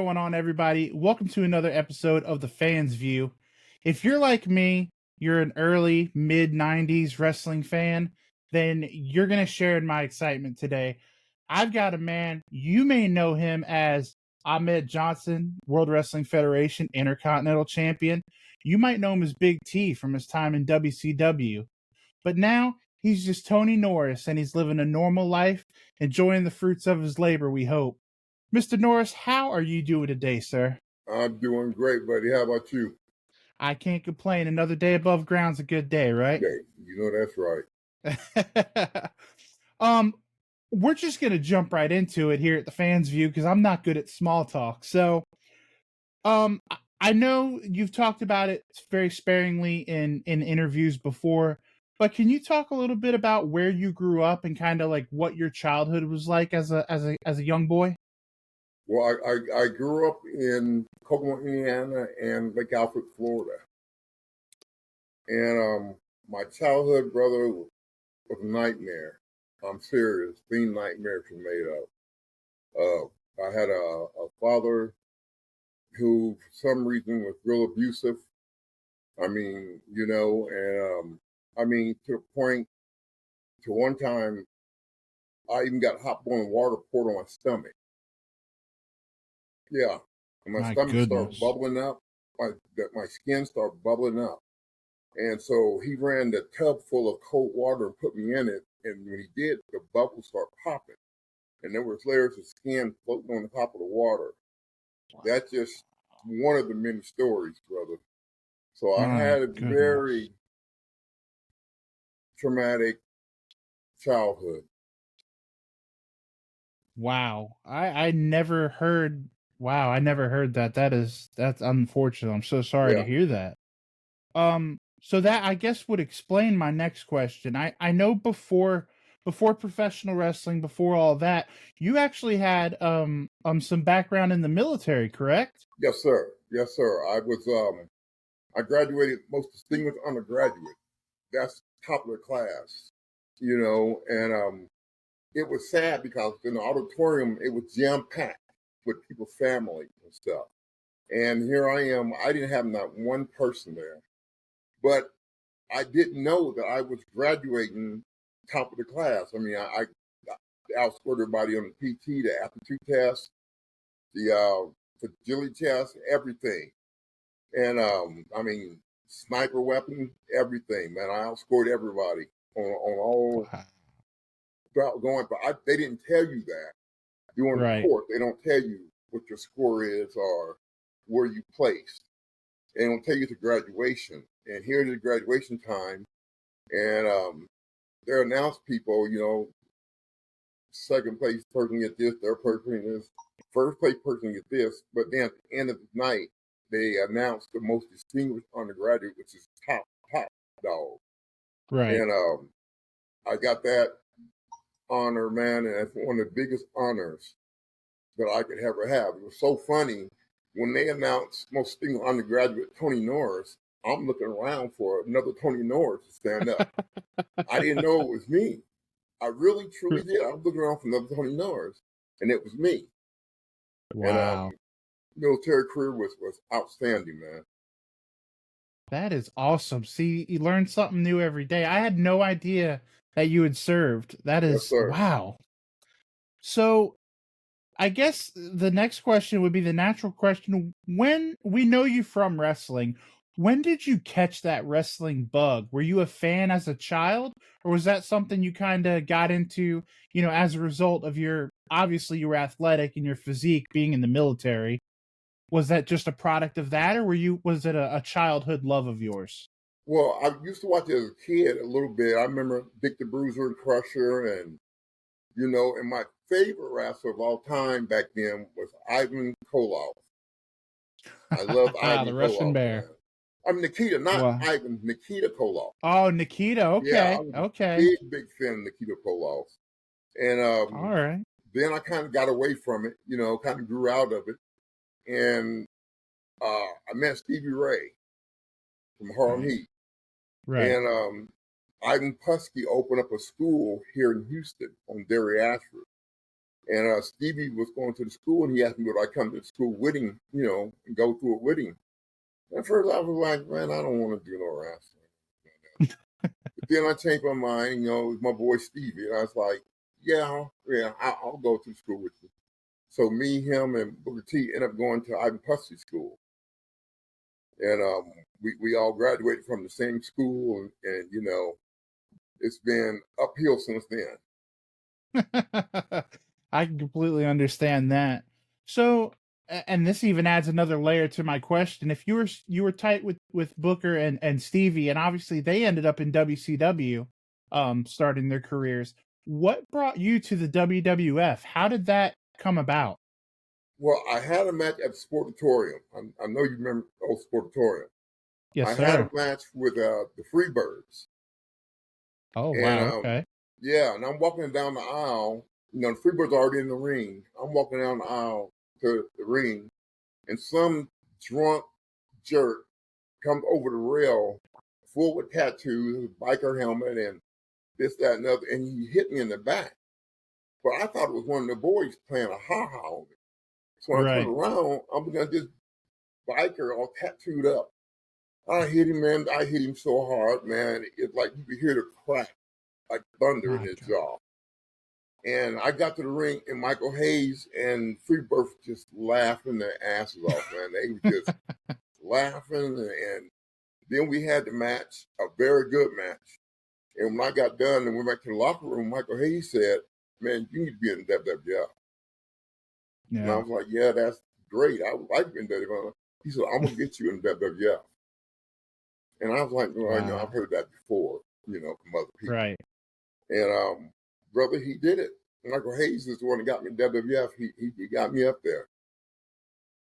going on, everybody? Welcome to another episode of The Fans View. If you're like me, you're an early, mid-90s wrestling fan, then you're going to share in my excitement today. I've got a man, you may know him as Ahmed Johnson, World Wrestling Federation Intercontinental Champion. You might know him as Big T from his time in WCW. But now, he's just Tony Norris, and he's living a normal life, enjoying the fruits of his labor, we hope. Mr. Norris, how are you doing today, sir? I'm doing great, buddy. How about you? I can't complain. Another day above ground's a good day, right? Okay, you know that's right. We're just gonna jump right into it here at the Fans View because I'm not good at small talk. So, I know you've talked about it very sparingly in interviews before, but can you talk a little bit about where you grew up and kind of like what your childhood was like as a young boy? Well, I grew up in Kokomo, Indiana, and Lake Alfred, Florida, and my childhood, brother, was a nightmare. I'm serious. Being nightmares were made up. I had a father who, for some reason, was real abusive. I mean, and to the point, to one time, I even got hot boiling water poured on my stomach. Yeah, and my My stomach started goodness. bubbling up. My skin started bubbling up, and so he ran the tub full of cold water and put me in it. And when he did, the bubbles started popping, and there was layers of skin floating on the top of the water. That's just one of the many stories, brother. So I My had a goodness. very traumatic childhood. Wow. I never heard I never heard that. That's unfortunate. I'm so sorry to Yeah. hear that. So that I guess would explain my next question. I know before professional wrestling, before all that, you actually had some background in the military, correct? Yes, sir. Yes, sir. I graduated most distinguished undergraduate. That's top of the class, and it was sad because in the auditorium it was jam packed with people's families and stuff. And here I am. I didn't have not one person there, but I didn't know that I was graduating top of the class. I mean, I outscored everybody on the PT, the aptitude test, the agility test, everything. And sniper weapon, everything, man. I outscored everybody on all throughout going. But they didn't tell you that during the Right. course. They don't tell you what your score is or where you placed. They don't tell you the graduation. And here's the graduation time, and they announce people, second place person get this, third person this, first place person get this. But then at the end of the night, they announce the most distinguished undergraduate, which is top dog. Right. And I got that honor, man, and it's one of the biggest honors that I could ever have. It was so funny when they announced most distinguished undergraduate Tony Norris. I'm looking around for another Tony Norris to stand up. I didn't know it was me. I really, truly did. I was looking around for another Tony Norris, and it was me. Wow. And military career was outstanding, man. That is awesome. See, you learn something new every day. I had no idea that you had served. That Yes, is sir. wow. So I guess the next question would be the natural question. When we know you from wrestling, when did you catch that wrestling bug? Were you a fan as a child, or was that something you kind of got into, as a result of obviously you were athletic and your physique being in the military? Was that just a product of that, or was it a childhood love of yours? Well, I used to watch it as a kid a little bit. I remember Dick the Bruiser and Crusher, and and my favorite wrestler of all time back then was Ivan Koloff. I love The Ivan Russian Koloff, Bear. man. I'm Nikita, not Wow. Ivan, Nikita Koloff. Oh, Nikita. Yeah, I Okay. was a Okay. big fan of Nikita Koloff. And All right. then I kind of got away from it, kind of grew out of it. And I met Stevie Ray from Harlem Right. Heat. Right. And Ivan Putski opened up a school here in Houston on Derry Ashford. And Stevie was going to the school, and he asked me would I come to the school with him, and go through it with him. At first, I was like, man, I don't want to do no wrestling. But then I changed my mind. It was my boy Stevie, and I was like, yeah, I'll go to school with you. So me, him, and Booker T ended up going to Ivan Pussy School, and we all graduated from the same school, and it's been uphill since then. I can completely understand that. So, and this even adds another layer to my question. If you were tight with Booker and Stevie, and obviously they ended up in WCW, starting their careers. What brought you to the WWF? How did that come about? Well, I had a match at the Sportatorium. I know you remember old Sportatorium. Yes, I had a sir. match with the Freebirds, Oh and wow. Okay. yeah, and I'm walking down the aisle. The Freebirds are already in the ring. I'm walking down the aisle to the ring, and some drunk jerk comes over the rail, full with tattoos, biker helmet, and this, that, and other, and he hit me in the back. But I thought it was one of the boys playing a ha-ha on me. So when I turned Right. around, I'm looking at this biker all tattooed up. I hit him, man. I hit him so hard, man. It's like you could hear the crack, like thunder in My his God. jaw. And I got to the ring, and Michael Hayes and Freebird just laughing their asses off, man. They were just laughing. And then we had the match, a very good match. And when I got done and went back to the locker room, Michael Hayes said, man, you need to be in WWF. And I Yeah. was like, yeah, that's great. I would like to be in WWF. He said, I'm going to get you in WWF. And I was like, well, I've Wow. heard that before, from other people. Right. And brother, he did it. Michael Hayes is the one that got me in WWF. He got me up there.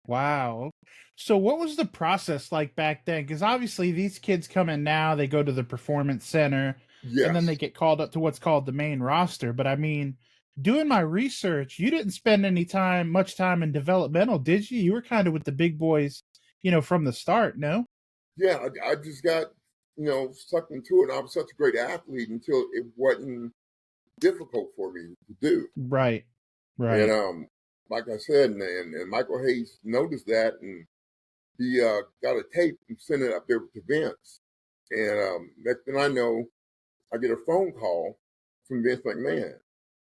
Wow. So what was the process like back then? Because obviously these kids come in now, they go to the performance center, and then they Yes. get called up to what's called the main roster. But I mean, doing my research, you didn't spend much time in developmental, did you? You were kind of with the big boys, from the start, no? Yeah, I just got, sucked into it. I was such a great athlete until it wasn't difficult for me to do. Right. And Right. like I said, and Michael Hayes noticed that, and he got a tape and sent it up there to Vince. And next thing I know, I get a phone call from Vince McMahon.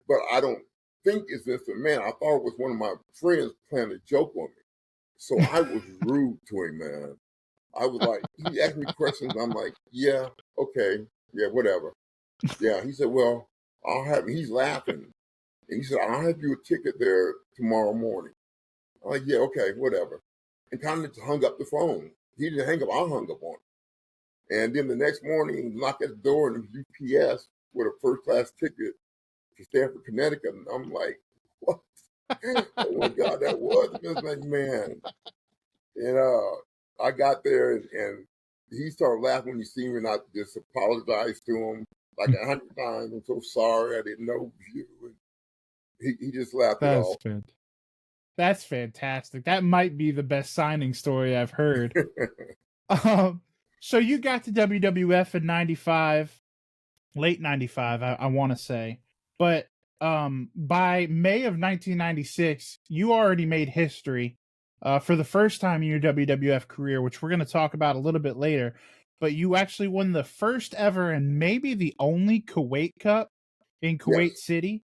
But I don't think it's Vince McMahon. I thought it was one of my friends playing a joke on me. So I was rude to him, man. I was like, he asked me questions. I'm like, yeah, okay, yeah, whatever. Yeah, he said, well, he's laughing. And he said, I'll have you a ticket there tomorrow morning. I'm like, yeah, okay, whatever. And kind of hung up the phone. He didn't hang up, I hung up on him. And then the next morning, he knocked at the door and it was UPS with a first class ticket to Stamford, Connecticut. And I'm like, what? Oh my God, that was Vince McMahon. And I got there and he started laughing when he seen me and I just apologized to him like 100 times. I'm so sorry, I didn't know you. And he just laughed it That's off. good. That's fantastic. That might be the best signing story I've heard. Um, so you got to WWF in '95, late '95, I want to say, but by May of 1996, you already made history for the first time in your WWF career, which we're going to talk about a little bit later. But you actually won the first ever and maybe the only Kuwait Cup in Kuwait Yes. City.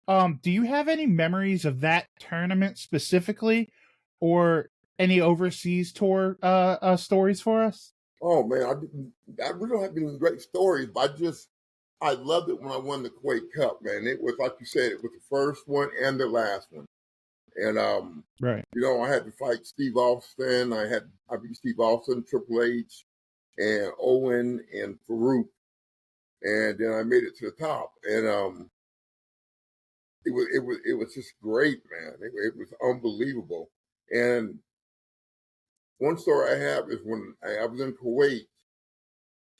Do you have any memories of that tournament specifically, or any overseas tour stories for us? Oh man, I really don't have any great stories, but I loved it when I won the Kuwait Cup, man. It was like you said, it was the first one and the last one. And Right. I had to fight Steve Austin. I beat Steve Austin, Triple H, and Owen and Farouk, and then I made it to the top. And it was just great, man. It was unbelievable. And one story I have is when I was in Kuwait,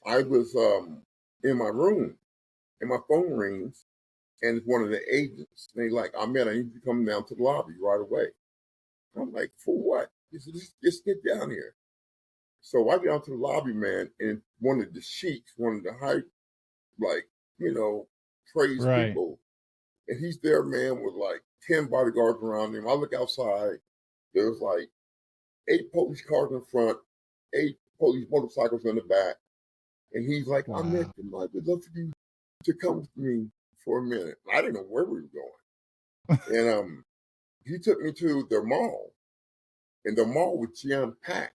I was in my room and my phone rings and it's one of the agents. And they like, Ahmed, I need you to come down to the lobby right away. I'm like, for what? He said, just get down here. So I get down to the lobby, man, and one of the sheiks, one of the high, like, praised Right. people, and he's there, man, with like 10 bodyguards around him. I look outside, there's like 8 police cars in front, 8 police motorcycles in the back. And he's like, Ahmed, Wow. I would love for you to come with me for a minute. I didn't know where we were going. And he took me to the mall, and the mall was jam packed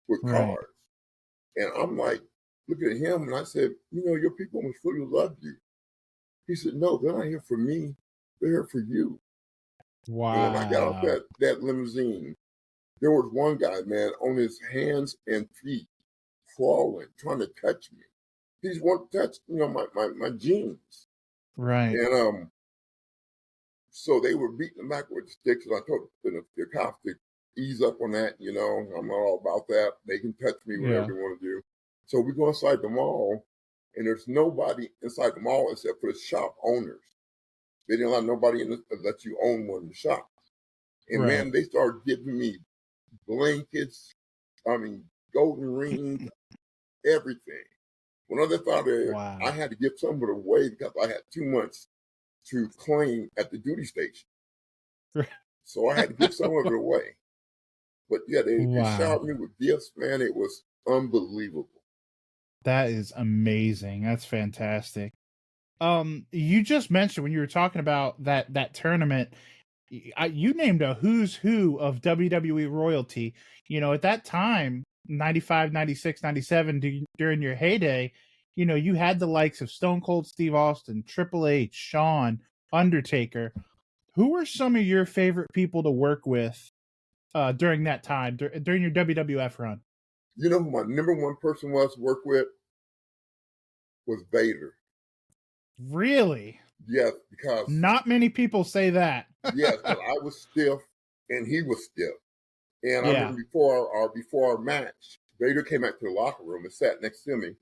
with Right. cars. And I'm like, looking at him, and I said, your people must really love you. He said, no, they're not here for me. They're here for you. And when I got off Wow. that limousine, there was one guy, man, on his hands and feet, crawling, trying to touch me. He just wanted to touch, my jeans. Right. And so they were beating him back with sticks, and I told the cops to ease up on that. I'm all about that. They can touch me whatever Yeah. they want to do. So we go inside the mall, and there's nobody inside the mall except for the shop owners. They didn't allow nobody in to let you own one of the shops. And Right. man, they started giving me blankets, golden rings, everything. When I left out there, I Wow. had to give some of it away because I had 2 months to claim at the duty station. So I had to give some of it away. But yeah, they Wow. showered me with gifts, man. It was unbelievable. That is amazing. That's fantastic. You just mentioned when you were talking about that tournament, you named a who's who of WWE royalty. At that time, 95, 96, 97, during your heyday, you had the likes of Stone Cold Steve Austin, Triple H, Shawn, Undertaker. Who were some of your favorite people to work with during that time, during your WWF run? You know who my number one person was to work with? Was Vader. Really? Yes, because Not many people say that. yes, because I was stiff and he was stiff. And I Yeah. remember before our match, Vader came out to the locker room and sat next to me,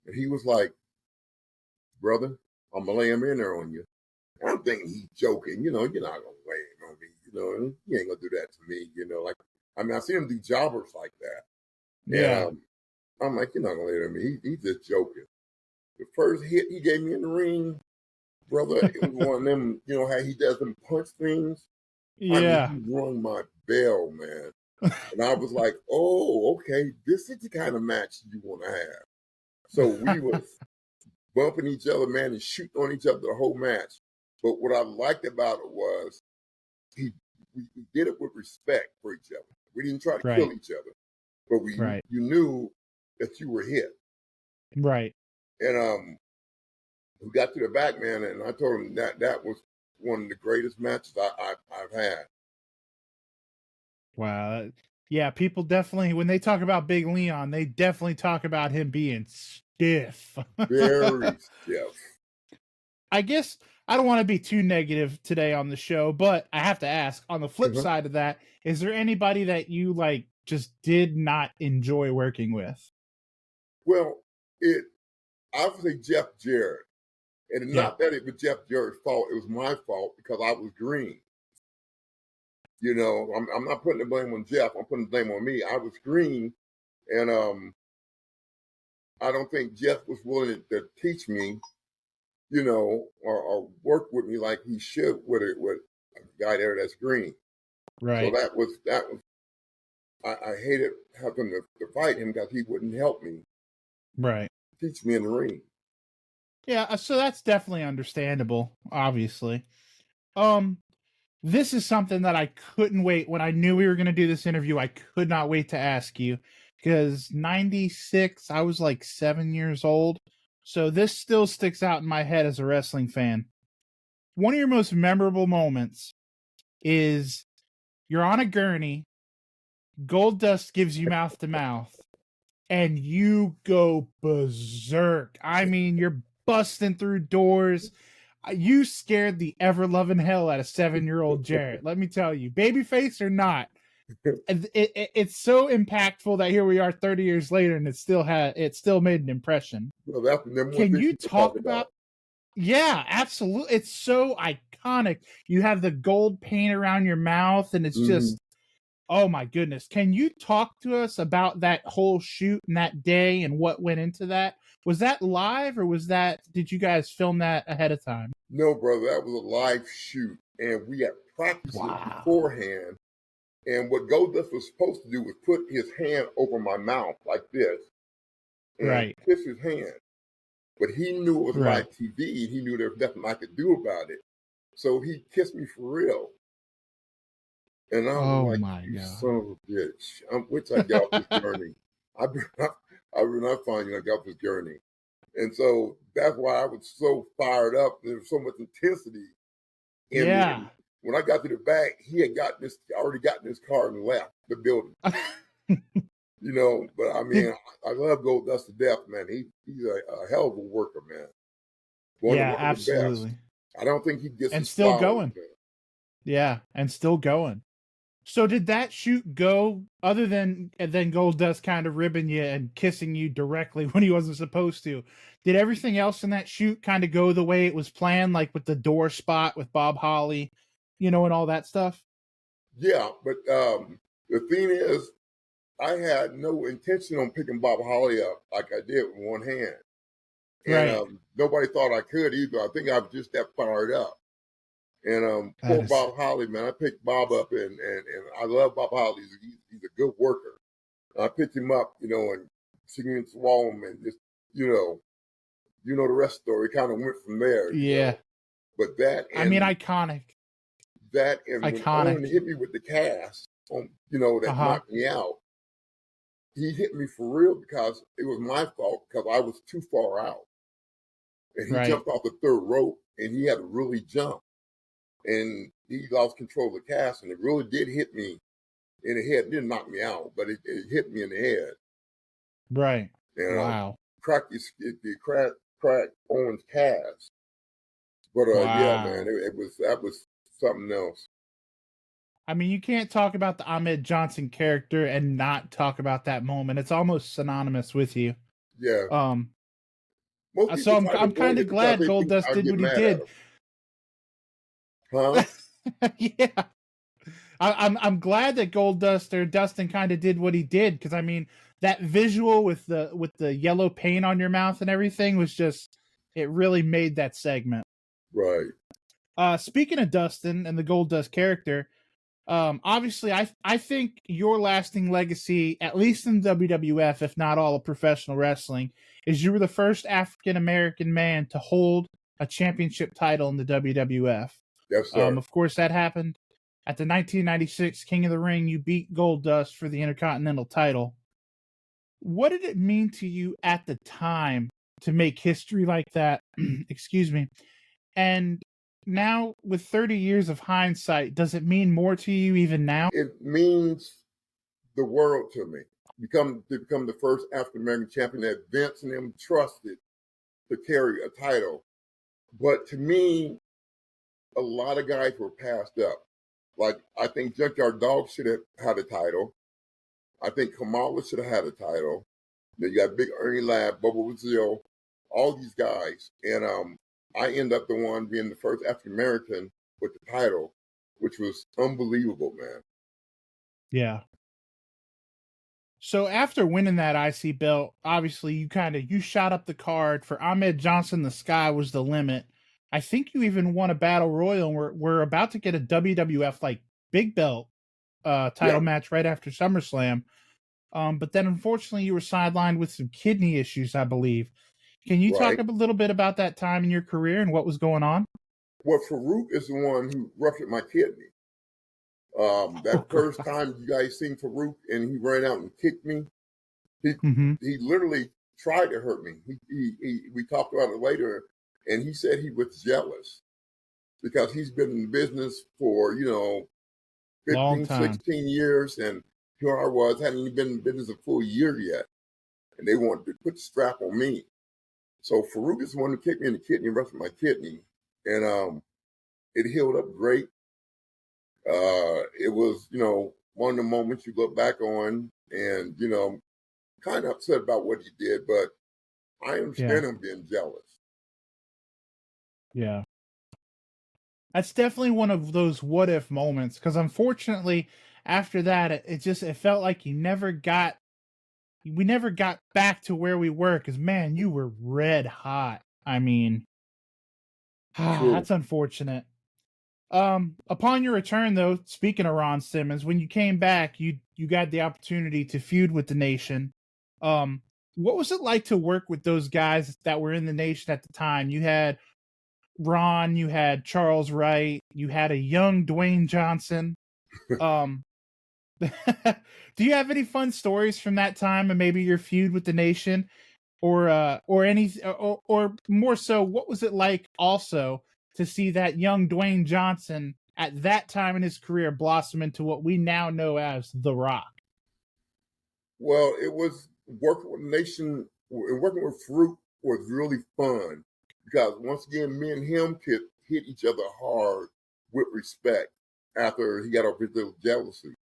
and he was like, "Brother, I'm gonna lay him in there on you." And I'm thinking he's joking, you're not gonna lay him on me, he ain't gonna do that to me, like I seen him do jobbers like that. And Yeah. I'm like, you're not gonna lay it on me. He's just joking. The first hit he gave me in the ring, brother, it was one of them, how he does them punch things. Yeah. He rung my bell, man. And I was like, oh, okay, this is the kind of match you want to have. So we was bumping each other, man, and shooting on each other the whole match. But what I liked about it was he we did it with respect for each other. We didn't try to Right. kill each other, but Right. you knew that you were hit. Right. And we got to the back, man, and I told him that was one of the greatest matches I've had. Wow. Yeah, people definitely, when they talk about Big Leon, they definitely talk about him being stiff. Very stiff. I guess I don't want to be too negative today on the show, but I have to ask, on the flip Uh-huh. side of that, is there anybody that you like just did not enjoy working with? Well, I would say Jeff Jarrett. And Yeah. not that it was Jeff Jarrett's fault, it was my fault because I was green. I'm not putting the blame on Jeff, I'm putting the blame on me. I was green, and I don't think Jeff was willing to teach me, or work with me like he should with a guy there that's green. So Right. that was I hated having to fight him because he wouldn't help me, Right. teach me in the ring. Yeah, so that's definitely understandable, obviously. Um this is something that I couldn't wait when I knew we were going to do this interview. I could not wait to ask you because 96, I was like 7 years old. So this still sticks out in my head as a wrestling fan. One of your most memorable moments is you're on a gurney, Gold Dust gives you mouth to mouth, and you go berserk. I mean, you're busting through doors. You scared the ever loving hell out of 7-year-old Jarrett. Let me tell you, babyface or not, it's so impactful that here we are 30 years later, and it still made an impression. Well, that's the number one Can thing you people talk talk about. about? Yeah, absolutely. It's so iconic. You have the gold paint around your mouth, and it's Hmm. just, oh my goodness. Can you talk to us about that whole shoot and that day and what went into that? Was that live or did you guys film that ahead of time? No, brother, that was a live shoot. and we had practiced it Wow. beforehand. And what Goldust was supposed to do was put his hand over my mouth like this and Right. kiss his hand. But he knew it was Right. live TV, and he knew there was nothing I could do about it. So he kissed me for real. And I was Oh like, my "You god. son of a bitch!" Which I get off this journey. I I will not find you. I got off this journey, and so that's why I was so fired up. There was so much intensity in me. Yeah. And when I got to the back, he had already gotten his car and left the building. But I mean, Did I love Goldust to death, man. He's a hell of a worker, man. Yeah, One of the best. absolutely. I don't think he gets And his still flowers, going. man. Yeah, and still going. So did that shoot go other than Goldust kind of ribbing you and kissing you directly when he wasn't supposed to? Did everything else in that shoot kind of go the way it was planned, like with the door spot with Bob Holly, and all that stuff? Yeah, but the thing is, I had no intention on picking Bob Holly up like I did with one hand, and Right. nobody thought I could either. I think I was just that fired up. And That poor is Bob Holly, man, I picked Bob up, and I love Bob Holly. He's a good worker. I picked him up, and singing and swallow him, and just you know, the rest of the story kind of went from there. yeah. But I mean that and when Owen iconic. hit me with the cast on, that Uh-huh. knocked me out, he hit me for real because it was my fault because I was too far out. And he Right. jumped off the third rope and he had to really jump. And he lost control of the cast and it really did hit me in the head. It didn't knock me out, but it hit me in the head. Right. And Wow. cracked Owen's cast. But yeah, man, Wow. that was something else. I mean, you can't talk about the Ahmed Johnson character and not talk about that moment. It's almost synonymous with you. Yeah. Um, Most so people I'm try to I'm kind avoid of it because glad they think Goldust I'll did get what he mad at did. them. Huh? Yeah, I'm glad that Goldust or Dustin kind of did what he did because I mean that visual with the yellow paint on your mouth and everything was just it really made that segment. Right. Speaking of Dustin and the Goldust character, obviously I think your lasting legacy, at least in WWF, if not all of professional wrestling, is you were the first African American man to hold a championship title in the WWF. Yes, sir. Of course, that happened at the 1996 King of the Ring. You beat Goldust for the Intercontinental title. What did it mean to you at the time to make history like that? Excuse me. And now, with 30 years of hindsight, does it mean more to you even now? It means the world to me. To become the first African American champion that Vince and them trusted to carry a title. But to me, a lot of guys were passed up. Like I think Junkyard Dog should have had a title. I think Kamala should have had a title. Then you got Big Ernie Ladd, Bubba Brazil, all these guys, and I end up the one being the first African American with the title, which was unbelievable, man. Yeah. So after winning that IC belt, obviously you shot up the card for Ahmed Johnson. The sky was the limit. I think you even won a battle royal, and we're about to get a WWF like big belt Yeah, title match right after SummerSlam. But then unfortunately you were sidelined with some kidney issues, I believe. Can you talk right. a little bit about that time in your career and what was going on? Well, Farouk is the one who ruptured my kidney. Oh That first God. time you guys seen Farouk and he ran out and kicked me, he Mm-hmm. he literally tried to hurt me. We talked about it later, and he said he was jealous because he's been in the business for 15, Long time. 16 years, and here I was hadn't even been in business a full year yet, and they wanted to put the strap on me. So Farouk is the one who kicked me in the kidney and ruptured my kidney, and it healed up great. It was, one of the moments you look back on and, kind of upset about what he did, but I Yeah. understand him being jealous. Yeah. That's definitely one of those what if moments because unfortunately after that it felt like we never got back to where we were because man, you were red hot. I mean, True. that's unfortunate. Upon your return, though, speaking of Ron Simmons, when you came back, you got the opportunity to feud with the Nation. Um, what was it like to work with those guys that were in the Nation at the time? You had Ron, you had Charles Wright, you had a young Dwayne Johnson. Um, do you have any fun stories from that time and maybe your feud with the Nation? Or any or more so, what was it like also to see that young Dwayne Johnson at that time in his career blossom into what we now know as The Rock? Well, it was working with Nation and working with Fruit was really fun because once again, me and him could hit each other hard with respect after he got over his little jealousy.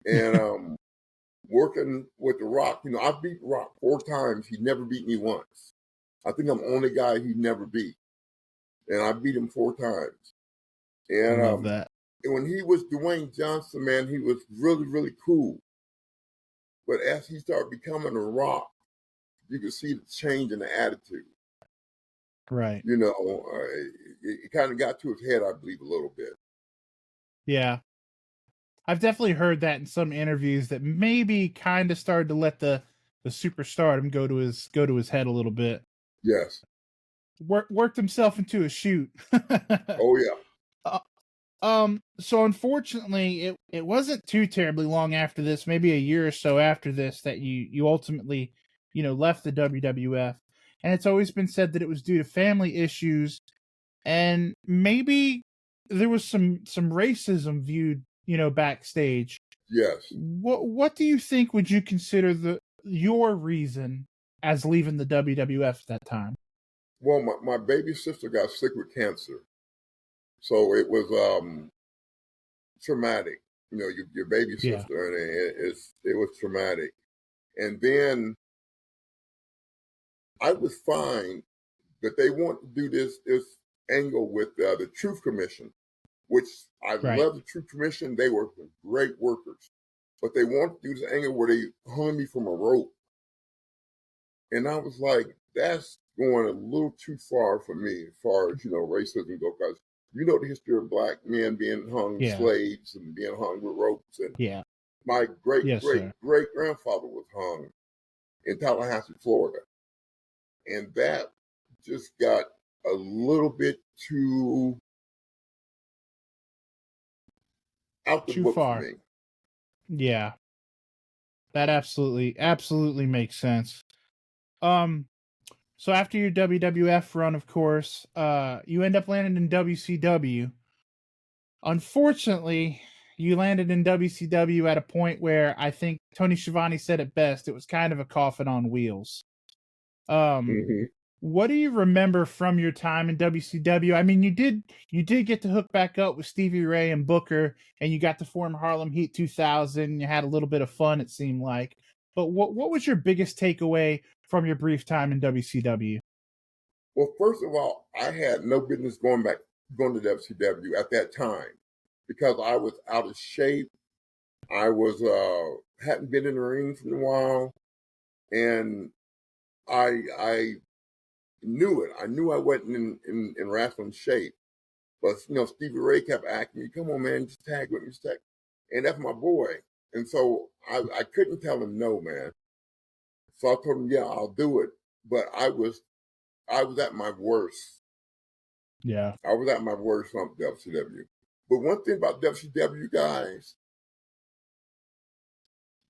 And working with The Rock, I beat Rock 4 times. He never beat me once. I think I'm the only guy he never beat, and I beat him 4 times. I And love that. and when he was Dwayne Johnson, man, he was really, really cool. But as he started becoming a Rock, you could see the change in the attitude. Right. It kind of got to his head, I believe, a little bit. Yeah. I've definitely heard that in some interviews that maybe kind of started to let the superstardom go to his head a little bit. Yes. Worked himself into a shoot. Oh, yeah. So unfortunately, it wasn't too terribly long after this, maybe a year or so after this, that you ultimately, left the WWF. And it's always been said that it was due to family issues, and maybe there was some racism viewed, backstage. Yes. What do you think would you consider your reason as leaving the WWF at that time? Well, my baby sister got sick with cancer. So it was traumatic. Your baby Yeah. sister, and it was traumatic. And then I was fine, but they want to do this angle with the Truth Commission, which I Right. love the Truth Commission. They were great workers, but they want to do this angle where they hung me from a rope, and I was like, that's going a little too far for me as far as racism goes. Because the history of black men being hung Yeah. slaves and being hung with ropes, and Yeah. my great Yes, great sir. great grandfather was hung in Tallahassee, Florida. And that just got a little bit too out the Too book for far. me. Yeah. That absolutely makes sense. Um, so after your WWF run, of course, you end up landing in WCW. Unfortunately, you landed in WCW at a point where I think Tony Schiavone said it best. It was kind of a coffin on wheels. Um, Hmm. what do you remember from your time in WCW? I mean, you did get to hook back up with Stevie Ray and Booker, and you got to form Harlem Heat 2000. You had a little bit of fun, it seemed like. But what was your biggest takeaway from your brief time in WCW? Well, first of all, I had no business going to WCW at that time because I was out of shape. I was hadn't been in the ring for a while, and I knew it. I knew I wasn't in wrestling shape. But Stevie Ray kept asking me, "Come on, man, just tag with me, just tag." And that's my boy. And so I couldn't tell him no, man. So I told him, "Yeah, I'll do it." But I was at my worst. Yeah. I was at my worst on WCW. But one thing about WCW guys,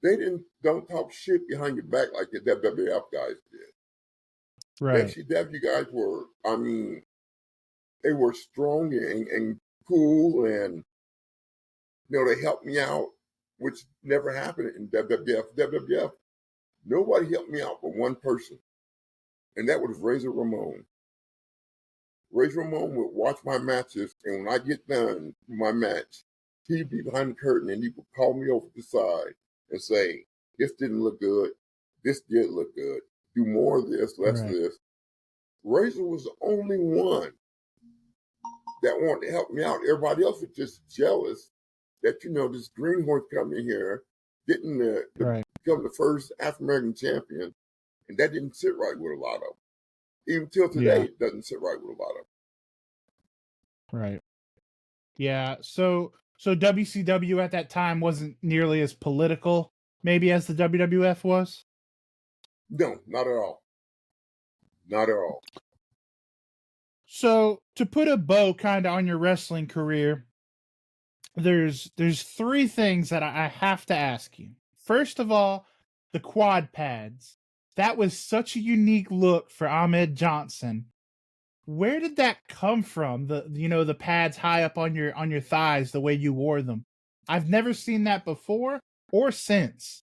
they don't talk shit behind your back like the WWF guys did. Right. WCW guys were, I mean, they were strong and cool, and they helped me out, which never happened in WWF. WWF, nobody helped me out but one person, and that was Razor Ramon. Razor Ramon would watch my matches, and when I get done with my match, he'd be behind the curtain and he would call me over to the side and say, "This didn't look good. This did look good. Do more of this, less of Right. this." Razor was the only one that wanted to help me out. Everybody else was just jealous that this greenhorn coming here getting to Right. become the first African American champion, and that didn't sit right with a lot of them. Even till today, Yeah. it doesn't sit right with a lot of them. Right. Yeah. So WCW at that time wasn't nearly as political, maybe as the WWF was. No, not at all. Not at all. So to put a bow kind of on your wrestling career, there's three things that I have to ask you. First of all, the quad pads. That was such a unique look for Ahmed Johnson. Where did that come from? The pads high up on your thighs, the way you wore them. I've never seen that before or since.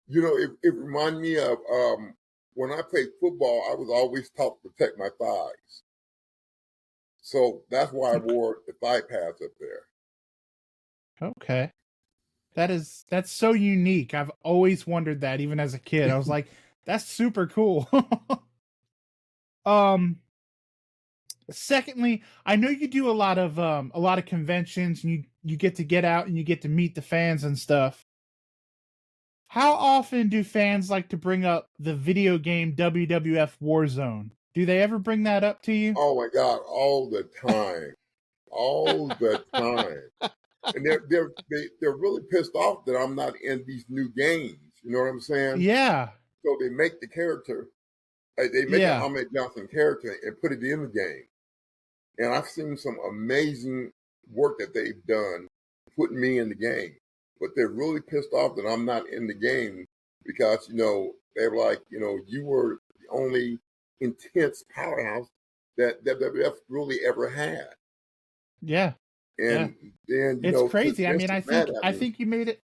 It reminded me of when I played football, I was always taught to protect my thighs. So that's why I wore the thigh pads up there. Okay. That's so unique. I've always wondered that even as a kid. I was like, that's super cool. um Secondly, I know you do a lot of conventions and you get out and you get to meet the fans and stuff. How often do fans like to bring up the video game WWF Warzone? Do they ever bring that up to you? Oh my God, all the time. All the time. And they're really pissed off that I'm not in these new games. You know what I'm saying? Yeah. So they make the character, they make an Yeah. Ahmed Johnson character and put it in the game. And I've seen some amazing work that they've done putting me in the game. But they're really pissed off that I'm not in the game because, they're like, you were the only intense powerhouse that WWF really ever had. Yeah. Yeah. And then, It's since crazy. I Vince mean, is mad at I me, think you made it.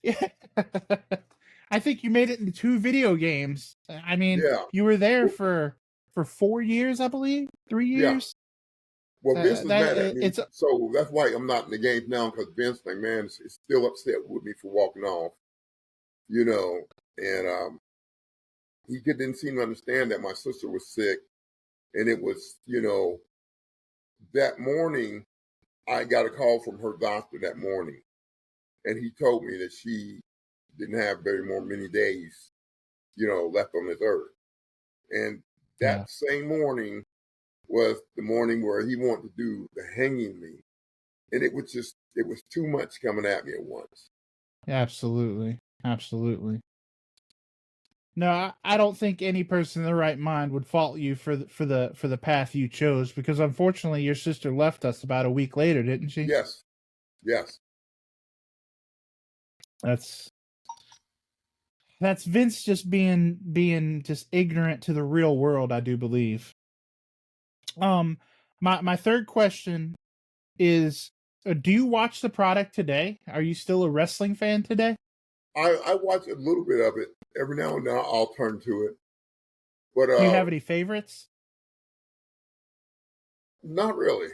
Yeah. I think you made it into two video games. I mean, yeah, you were there well, for 4 years, I believe, three yeah. years. Well, Vince is That mad at me, it's so that's why I'm not in the games now because Vince McMahon is still upset with me for walking off, and he didn't seem to understand that my sister was sick, and it was, that morning I got a call from her doctor that morning, and he told me that she didn't have many days, left on this earth, and yeah, that same morning was the morning where he wanted to do the hanging me. And it was too much coming at me at once. absolutely, absolutely. No, I don't think any person in their right mind would fault you for the path you chose because unfortunately your sister left us about a week later, didn't she? Yes, yes, That's that's Vince just being just ignorant to the real world, I do believe. Um, my third question is, do you watch the product today? Are you still a wrestling fan today? I watch a little bit of it every now and then. I'll turn to it, but Do you have any favorites? not really.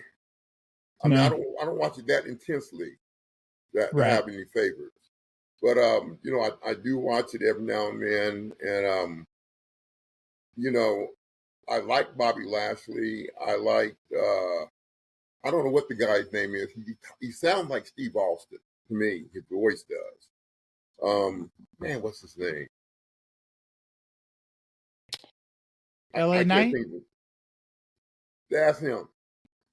I mean, No. I don't watch it that intensely that to Right. have any favorites. But I do watch it every now and then, and you know, I like Bobby Lashley. I like I don't know what the guy's name is. He sounds like Steve Austin to me. His voice does. Man, what's his name? I LA can't Knight? think of it. That's him.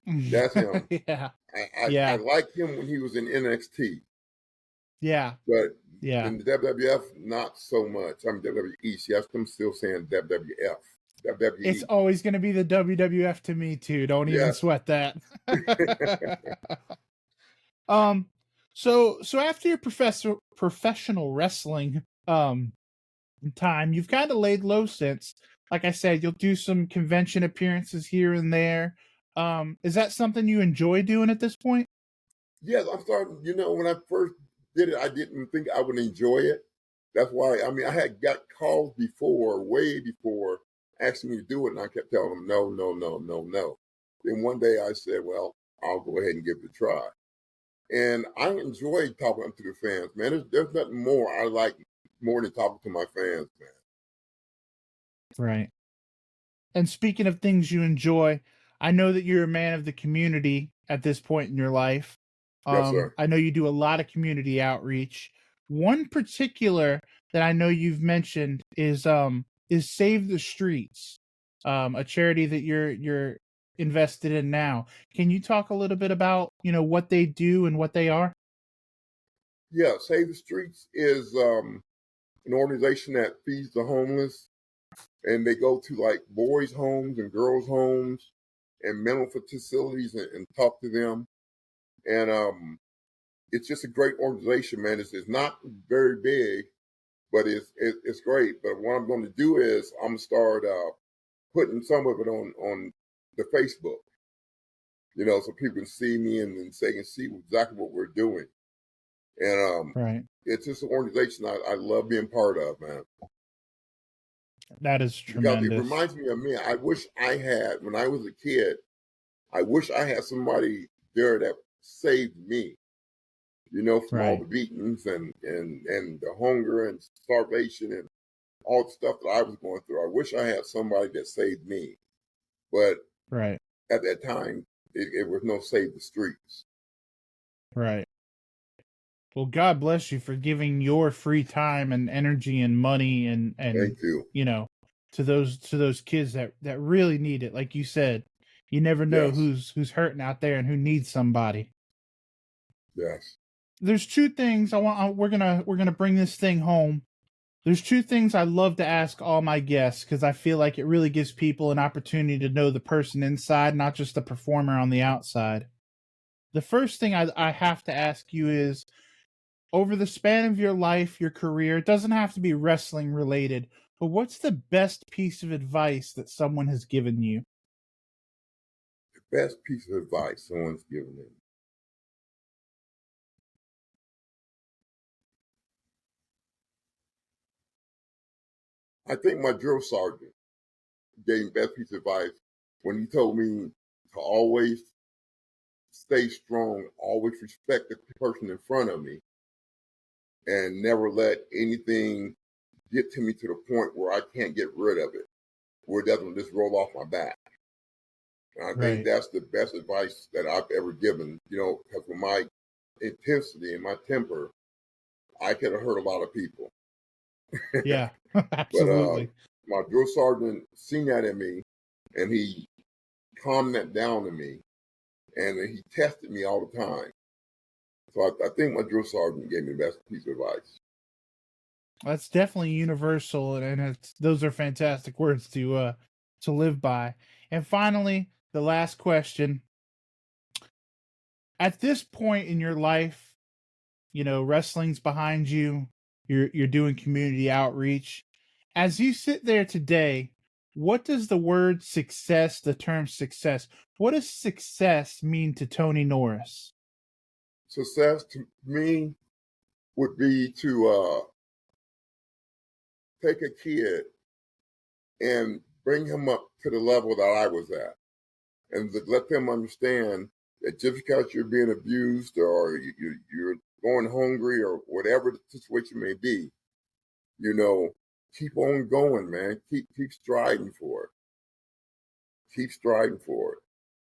That's him. Yeah. I Yeah. liked him when he was in NXT, Yeah. but Yeah. in the WWF, not so much. I'm WWE. Yes, I'm still saying WWF. It's WWE. always going to be the WWF to me too. Don't even Yes. sweat that. um so after your professional wrestling time, you've kind of laid low since. Like I said, you'll do some convention appearances here and there. Is that something you enjoy doing at this point? Yes, I'm starting. When I first did it, I didn't think I would enjoy it. That's why, I mean, I had got calls before, way before, asking me to do it, and I kept telling them, no, no, no, no, no. Then one day I said, well, I'll go ahead and give it a try. And I enjoy talking to the fans, man. There's nothing more I like more than talking to my fans, man. Right. And speaking of things you enjoy, I know that you're a man of the community at this point in your life. Yes, sir. I know you do a lot of community outreach. One particular that I know you've mentioned is Save the Streets, a charity that you're invested in now. Can you talk a little bit about, what they do and what they are? Yeah, Save the Streets is an organization that feeds the homeless, and they go to like boys' homes and girls' homes and mental facilities and talk to them. And it's just a great organization, man. It's not very big, but it's great. But what I'm going to do is I'm gonna start putting some of it on the Facebook, so people can see me and they can see exactly what we're doing. And Right. it's just an organization I love being part of, man, That is because it tremendous. reminds me of me. I wish I had when I was a kid. I wish I had somebody there that saved me, from all Right. the beatings and the hunger and starvation and all the stuff that I was going through. I wish I had somebody that saved me. But Right. at that time, it was no save the streets. Right. Well, God bless you for giving your free time and energy and money and Thank you. you know to those kids that really need it. Like you said, you never know Yes, who's hurting out there and who needs somebody. yes. There's two things we're gonna bring this thing home. There's two things I love to ask all my guests because I feel like it really gives people an opportunity to know the person inside, not just the performer on the outside. The first thing I have to ask you is, over the span of your life, your career, it doesn't have to be wrestling related, but what's the best piece of advice that someone has given you? The best piece of advice someone's given me. I think my drill sergeant gave me the best piece of advice when he told me to always stay strong, always respect the person in front of me, and never let anything get to me to the point where I can't get rid of it, where it doesn't just roll off my back. And I think Right. that's the best advice that I've ever given, because with my intensity and my temper, I could have hurt a lot of people. Yeah. But Absolutely. my drill sergeant seen that in me, and he calmed that down in me, and he tested me all the time. So I think my drill sergeant gave me the best piece of advice. That's definitely universal, and those are fantastic words to live by. And finally, the last question. At this point in your life, wrestling's behind you. You're doing community outreach. As you sit there today, what does the term success, what does success mean to Tony Norris? Success to me would be to take a kid and bring him up to the level that I was at, and to let them understand that just because you're being abused or you're going hungry or whatever the situation may be, you know, keep on going, man. Keep striving for it. Keep striving for it.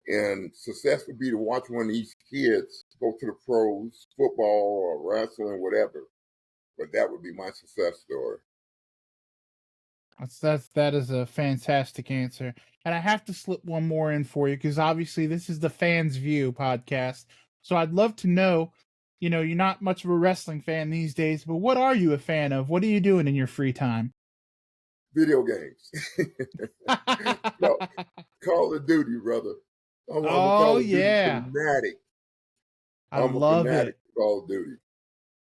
And success would be to watch one of these kids go to the pros, football or wrestling, whatever. But that would be my success story. That is a fantastic answer. And I have to slip one more in for you because obviously this is the Fans View podcast. So I'd love to know, you're not much of a wrestling fan these days, but what are you a fan of? What are you doing in your free time? Video games. Call, Call of Duty, brother. I'm a Oh Call of Duty yeah. fanatic. I I'm a love fanatic it. of Call of Duty.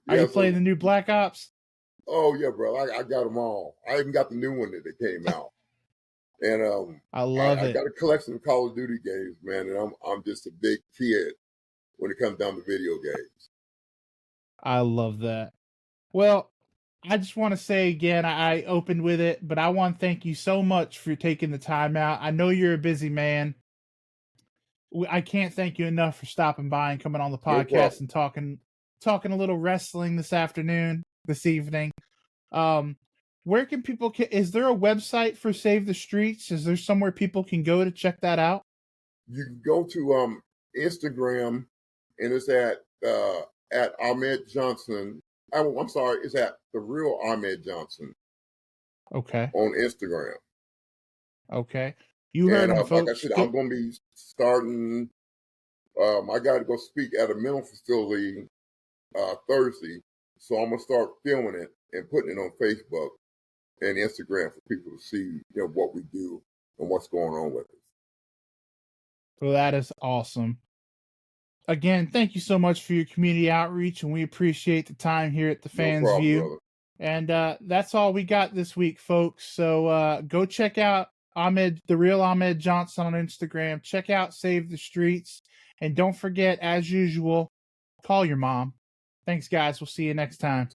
Are Yeah, you playing so, the new Black Ops? oh, yeah, bro. I got them all. I even got the new one that came out. And I love I it. got a collection of Call of Duty games, man. And I'm just a big kid when it comes down to video games. I love that. Well, I just want to say again, I opened with it, but I want to thank you so much for taking the time out. I know you're a busy man. I can't thank you enough for stopping by and coming on the No podcast problem. and talking a little wrestling this evening. Um, where can people? Is there a website for Save the Streets? Is there somewhere people can go to check that out? You can go to Instagram, and it's at Ahmed Johnson. I'm sorry, it's at the real Ahmed Johnson Okay, on Instagram. okay. You heard And them, like I folks. said, I'm going to be starting. I got to go speak at a mental facility Thursday, so I'm gonna start filming it and putting it on Facebook and Instagram for people to see, what we do and what's going on with it. Well, that is awesome. Again, thank you so much for your community outreach, and we appreciate the time here at the No Fans problem, View. brother. And that's all we got this week, folks. So go check out Ahmed, the real Ahmed Johnson on Instagram. Check out Save the Streets. And don't forget, as usual, call your mom. Thanks, guys. We'll see you next time.